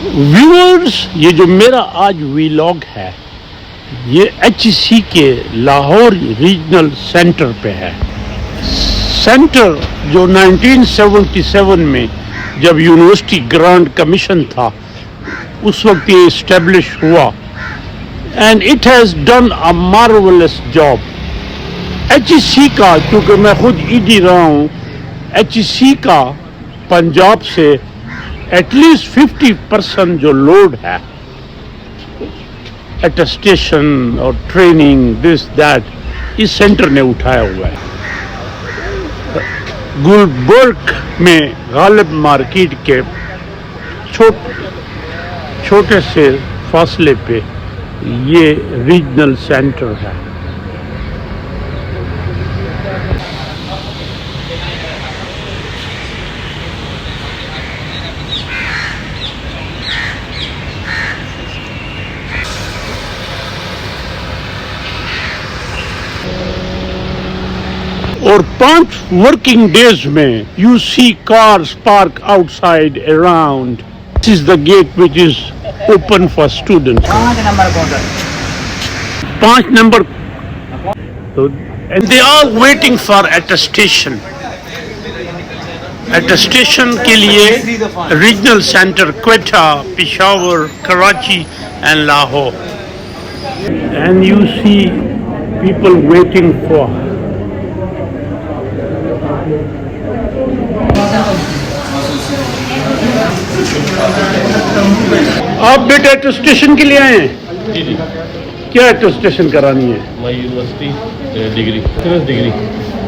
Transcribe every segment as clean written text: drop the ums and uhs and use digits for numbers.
Viewers, ये जो मेरा आज वीलॉग है ये HEC के लाहौर रीजनल सेंटर पे है। सेंटर जो 1977 में जब यूनिवर्सिटी ग्रांट कमीशन था उस वक्त ये इस्टेब्लिश हुआ and it has done a marvellous job. HEC का, क्योंकि मैं खुद ED रहा हूँ, HEC का पंजाब से एटलीस्ट 50% जो लोड है अटेस्टेशन और ट्रेनिंग दिस दैट इस सेंटर ने उठाया हुआ है। गुलबर्ग में गालिब मार्केट के छोटे से फासले पे ये रीजनल सेंटर है। और 5 वर्किंग डेज में you see cars park outside around. This is the gate which is open for students. 5 number and they are waiting for attestation. Attestation के लिए regional center Quetta, Peshawar, Karachi and Lahore. And you see people waiting for. आप बेटे attestation के लिए आए हैं? जी जी। क्या attestation करानी है? My university degree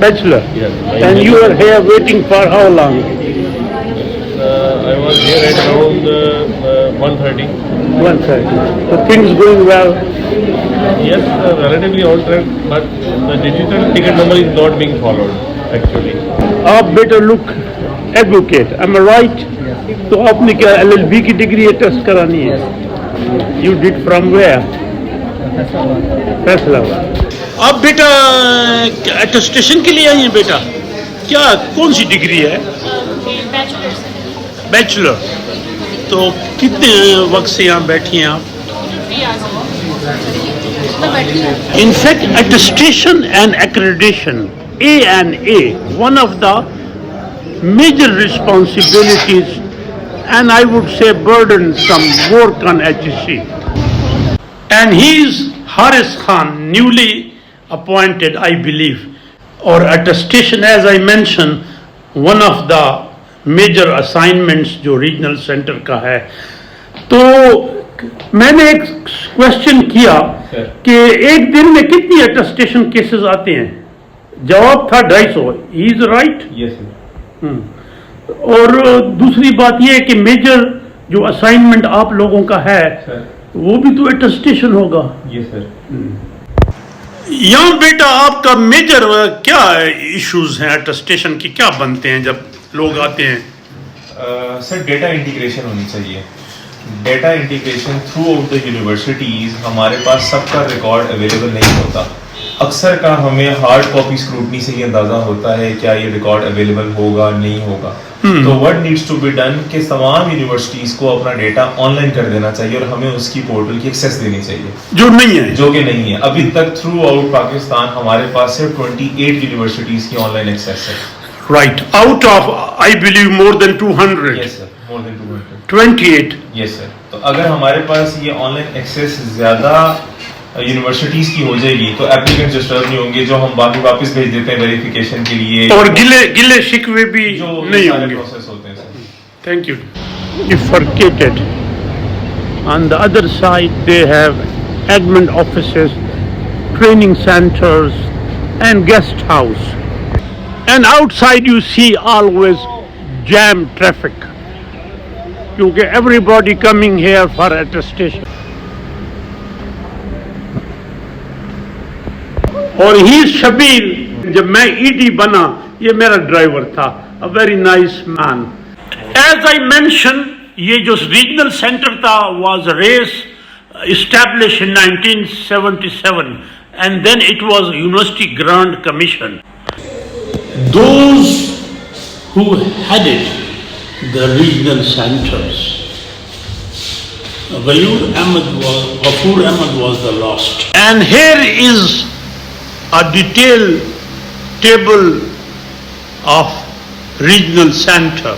bachelor. Yes, and you are here waiting for how long? I was here at around 1:30. 1:30. So things going well? Yes, relatively on track, but the digital ticket number is not being followed actually. आप बेटा look advocate, am I right? तो आपने क्या LLB की degree test करानी है? You did from where? Faisalabad. आप बेटा अटेस्टेशन के लिए आई हैं बेटा? क्या कौन सी डिग्री है? बैचलर। तो कितने वक्त से यहाँ बैठी हैं आप? In fact, attestation and accreditation, A&A, one of the major responsibilities and I would say burdensome work on HEC. And he is Haris Khan, newly appointed, I believe. Or attestation, as I mentioned, one of the major assignments जो regional centre का है। तो मैंने एक question किया कि एक दिन में कितनी अटेस्टेशन केसेस आते हैं? जवाब था 250। He is right? Yes sir. और दूसरी बात यह है कि मेजर जो असाइनमेंट आप लोगों का है Sir. वो भी तो अटेस्टेशन होगा। Yes sir. यहाँ बेटा आपका मेजर क्या इश्यूज हैं अटेस्टेशन की, क्या बनते हैं जब लोग आते हैं? सर डेटा इंटीग्रेशन होनी चाहिए। Data integration through out the universities हमारे पास सबका रिकॉर्ड अवेलेबल नहीं होता। अक्सर का हमें हार्ड कॉपी स्क्रूटनी से ही अंदाज़ा होता है क्या ये रिकॉर्ड अवेलेबल होगा नहीं होगा। तो what needs to be done कि तमाम यूनिवर्सिटीज़ को अपना डेटा ऑनलाइन कर देना चाहिए और हमें उसकी पोर्टल की एक्सेस देनी चाहिए, जो नहीं है, जो कि नहीं है। अभी तक थ्रू आउट पाकिस्तान हमारे पास सिर्फ 28 यूनिवर्सिटीज़ की ऑनलाइन एक्सेस है। Right, out of I believe more than 200. Yes sir, more than 200. 28. Yes sir. तो अगर हमारे पास ये ऑनलाइन एक्सेस ज़्यादा यूनिवर्सिटीज की हो जाएगी तो एप्लीकेंट डिस्टर्ब नहीं होंगे, जो हम बाकी वापस भेज देते हैं वेरिफिकेशन के लिए, और गिले शिकवे भी जो नहीं सारे होंगे। प्रोसेस होते हैं sir. Thank you. Bifurcated. On the other side they have admin offices, training centers and guest house. And outside you see always jam traffic क्योंकि everybody coming here for attestation. और ही शबीर, जब मैं ED बना ये मेरा driver था, a very nice man. As I mentioned, ये जो रीजनल सेंटर था was established in 1977 and then it was University Grant Commission. Those who headed the regional centers Ghafoor Ahmad was the last. And here is a detailed table of regional center.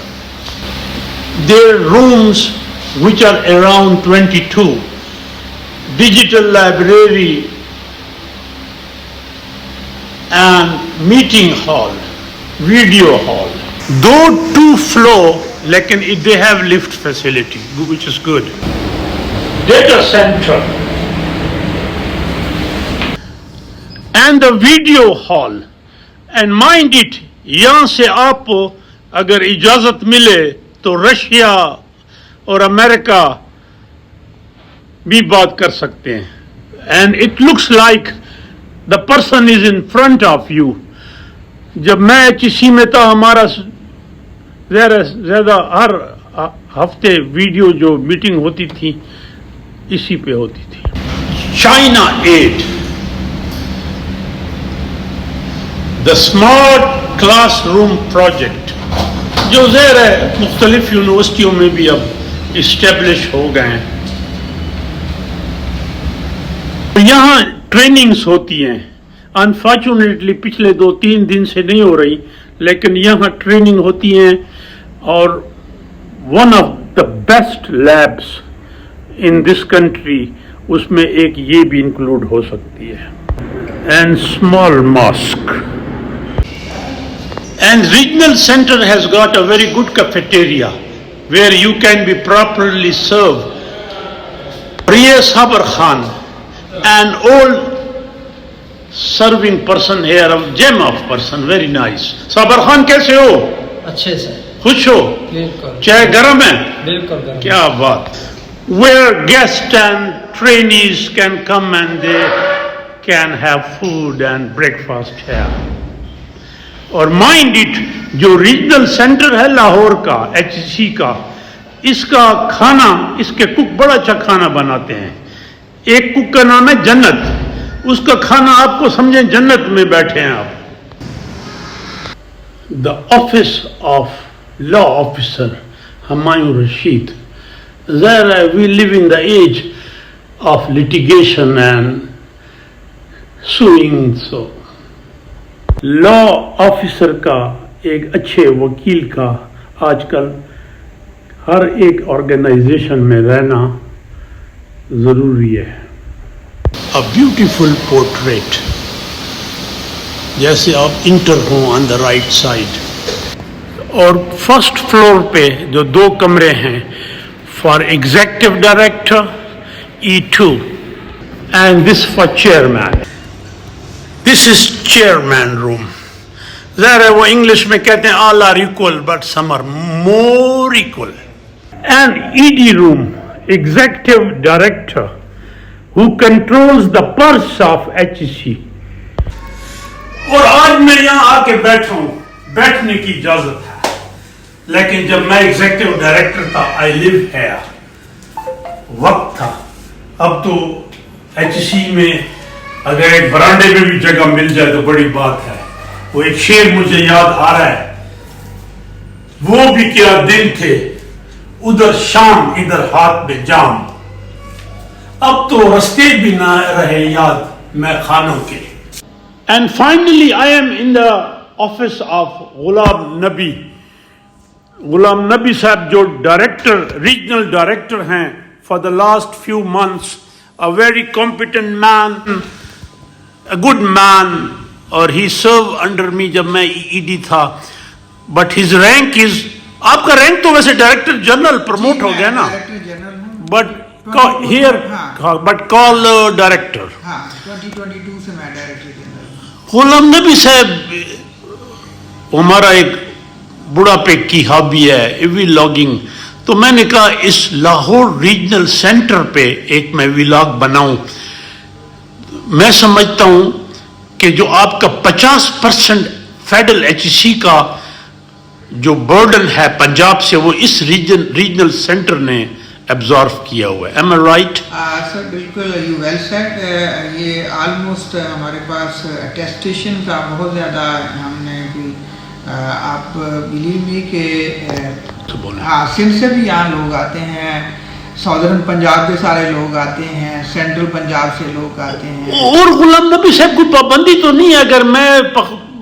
Their rooms, which are around 22, digital library and meeting hall, video hall. Though 2 floor, lekin they have lift facility, which is good. Data center and the video hall. And mind it, यहाँ से आपको अगर इजाजत मिले तो Russia और America भी बात कर सकते हैं. And it looks like the person is in front of you. जब मैं HEC में था, हमारा ज़्यादा हर हफ्ते वीडियो जो मीटिंग होती थी इसी पे होती थी. China Aid, the Smart Classroom Project, जो ज़ाहिर है मुख्तलिफ यूनिवर्सिटियों में भी अब इस्टेब्लिश हो गए हैं. यहाँ ट्रेनिंग्स होती हैं. अनफॉर्चुनेटली पिछले 2-3 दिन से नहीं हो रही, लेकिन यहाँ ट्रेनिंग होती हैं और one of the best labs in this country, उसमें एक ये भी इंक्लूड हो सकती है. And small mosque. And regional center has got a very good cafeteria where you can be properly served. Priya Sabar Khan, an old serving person here, a gem of person, very nice. Sabar Khan, कैसे हो? अच्छे से. खुश हो? बिल्कुल. चाय गरम है? बिल्कुल गरम. क्या बात. Where guests and trainees can come and they can have food and breakfast here. और माइंड इट, जो रीजनल सेंटर है लाहौर का, HEC का, इसका खाना, इसके कुक बड़ा अच्छा खाना बनाते हैं. एक कुक का नाम है जन्नत, उसका खाना आपको समझें जन्नत में बैठे हैं आप. The office of law officer Humayun Rashid. ज़ाहिर we live in the age of litigation and suing. So law officer का, एक अच्छे वकील का आजकल हर एक ऑर्गेनाइजेशन में रहना ज़रूरी है. अ ब्यूटीफुल पोर्ट्रेट, जैसे आप इंटर हो ऑन द राइट साइड. और फर्स्ट फ्लोर पे जो 2 कमरे हैं for executive director E2 and this for chairman. This is chairman room. ज़ाहिर है वो इंग्लिश में कहते हैं all are equal but some are more equal. And ED room, executive director, who controls the purse of HEC. और आज मैं यहाँ आके बैठा हूँ, बैठने की इजाजत है, लेकिन जब मैं एग्जीक्यूटिव डायरेक्टर था, I live here, वक्त था. अब तो HEC में अगर एक बरांडे में भी जगह मिल जाए तो बड़ी बात है. वो एक शेर मुझे याद आ रहा है, वो भी क्या दिन थे, उधर शाम इधर हाथ में जाम. अब तो रास्ते भी ना रहे याद मैं खानों के. And finally I am in the office of Ghulam Nabi. Ghulam Nabi साहब जो डायरेक्टर, रीजनल डायरेक्टर हैं for the last few months, a very competent man, a good man, और he served under me जब मैं ED था. but his rank is, आपका rank तो वैसे डायरेक्टर जनरल प्रमोट हो गया ना, but here but call director. 2022 से मैं डायरेक्टर जनरल. गुलाम नबी साहब, हमारा एक बुढ़ापे की हॉबी है व्लॉगिंग. तो मैंने कहा इस लाहौर रीजनल सेंटर पे एक मैं व्लॉग बनाऊं. मैं समझता हूं कि जो आपका 50% फेडरल HEC का जो बर्डन है पंजाब से, वो इस रीजनल सेंटर ने एब्जॉर्व किया हुआ है. एम आई राइट? सर बिल्कुल, यू वेल सेड. ये ऑलमोस्ट हमारे पास अटेस्टेशन का बहुत ज़्यादा हमने भी, आप बिलीव मी के सिंध से भी यहाँ लोग आते हैं, साउदर्न पंजाब के सारे लोग आते हैं, सेंट्रल पंजाब से लोग आते हैं। और गुलाम नबी साहब कोई पाबंदी तो नहीं है, अगर मैं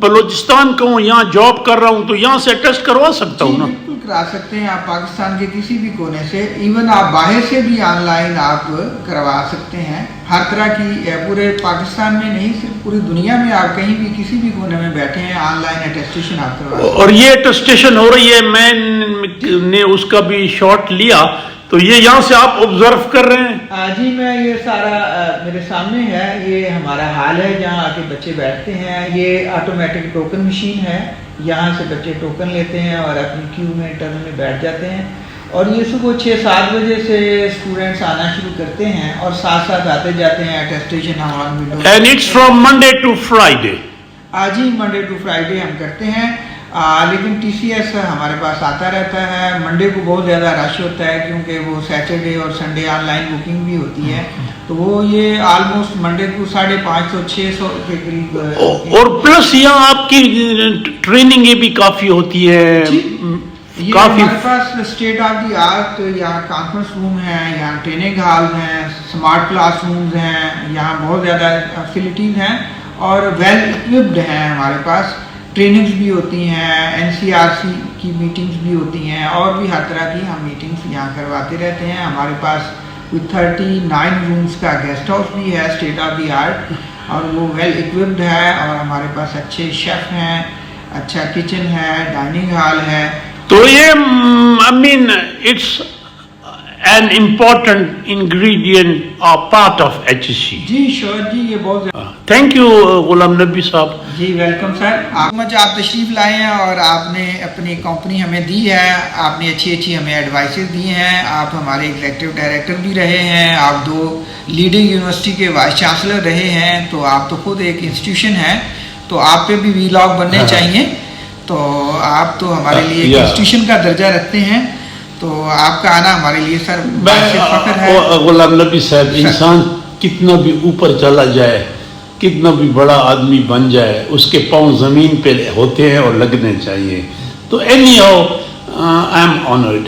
बलूचिस्तान का हूँ, यहाँ जॉब कर रहा हूँ, तो यहाँ से टेस्ट करवा सकता हूँ ना? बिल्कुल करा सकते हैं आप, पाकिस्तान के किसी भी कोने से, इवन आप बाहर से भी ऑनलाइन आप करवा सकते हैं। हर तरह की, पूरे पाकिस्तान में नहीं, सिर्फ पूरी दुनिया में आप कहीं भी किसी भी कोने में बैठे हैं, ऑनलाइन अटेस्टेशन आप करवा सकते हैं। और ये अटेस्टेशन हो रही है, मैंने उसका भी शॉट लिया, तो ये यहाँ से आप ऑब्जर्व कर रहे हैं? जी, मैं ये सारा मेरे सामने है, ये हमारा हाल है जहाँ आके बच्चे बैठते हैं। ये ऑटोमेटिक टोकन मशीन है, यहाँ से बच्चे टोकन लेते हैं और अपनी क्यू में टर्न में बैठ जाते हैं। और ये सुबह 6-7 बजे से स्टूडेंट्स आना शुरू करते हैं और साथ साथ आते जाते हैं अटेस्टेशन हमारा। And it's from Monday to Friday? जी, मंडे टू फ्राइडे हम करते हैं, लेकिन TCS हमारे पास आता रहता है। मंडे को बहुत ज़्यादा रश होता है क्योंकि वो सैटरडे और संडे ऑनलाइन बुकिंग भी होती है, तो वो ये ऑलमोस्ट मंडे को 550-600 के करीब। और प्लस यहाँ आपकी ट्रेनिंग ये भी काफ़ी होती है, ये काफ़ी। हमारे पास स्टेट ऑफ द आर्ट यहाँ कॉन्फ्रेंस रूम है, यहाँ ट्रेनिंग हॉल हैं, स्मार्ट क्लास रूम्स हैं, यहाँ बहुत ज़्यादा फैसिलिटीज़ हैं और वेल इक्विप्ड हैं। हमारे पास ट्रेनिंग्स भी होती हैं, NCRC की मीटिंग्स भी होती हैं और भी हर तरह की हम मीटिंग्स यहाँ करवाते रहते हैं। हमारे पास कोई 39 रूम्स का गेस्ट हाउस भी है, स्टेट ऑफ द आर्ट, और वो वेल इक्विप्ड है। और हमारे पास अच्छे शेफ़ हैं, अच्छा किचन है, डाइनिंग हॉल है। तो ये I mean it's an important ingredient और पार्ट ऑफ HSC। जी श्योर जी, ये बहुत थैंक यू गुलाम नबी साहब। जी वेलकम सर। आप तशरीफ़ लाए हैं और आपने अपनी कंपनी हमें दी है, आपने अच्छी हमें एडवाइसेस दी हैं। आप हमारे एग्जीक्यूटिव डायरेक्टर भी रहे हैं, आप 2 लीडिंग यूनिवर्सिटी के वाइस चांसलर रहे हैं, तो आप तो खुद एक इंस्टीट्यूशन है, तो आप पे भी वीलॉग बनने चाहिए। तो आप तो हमारे लिए एक इंस्टीट्यूशन का दर्जा रखते हैं, तो आपका आना हमारे लिए सर फख्र है। गुलाम नबी साहब, इंसान कितना भी ऊपर चला जाए, कितना भी बड़ा आदमी बन जाए, उसके पाँव ज़मीन पे होते हैं और लगने चाहिए। तो any how I am honoured.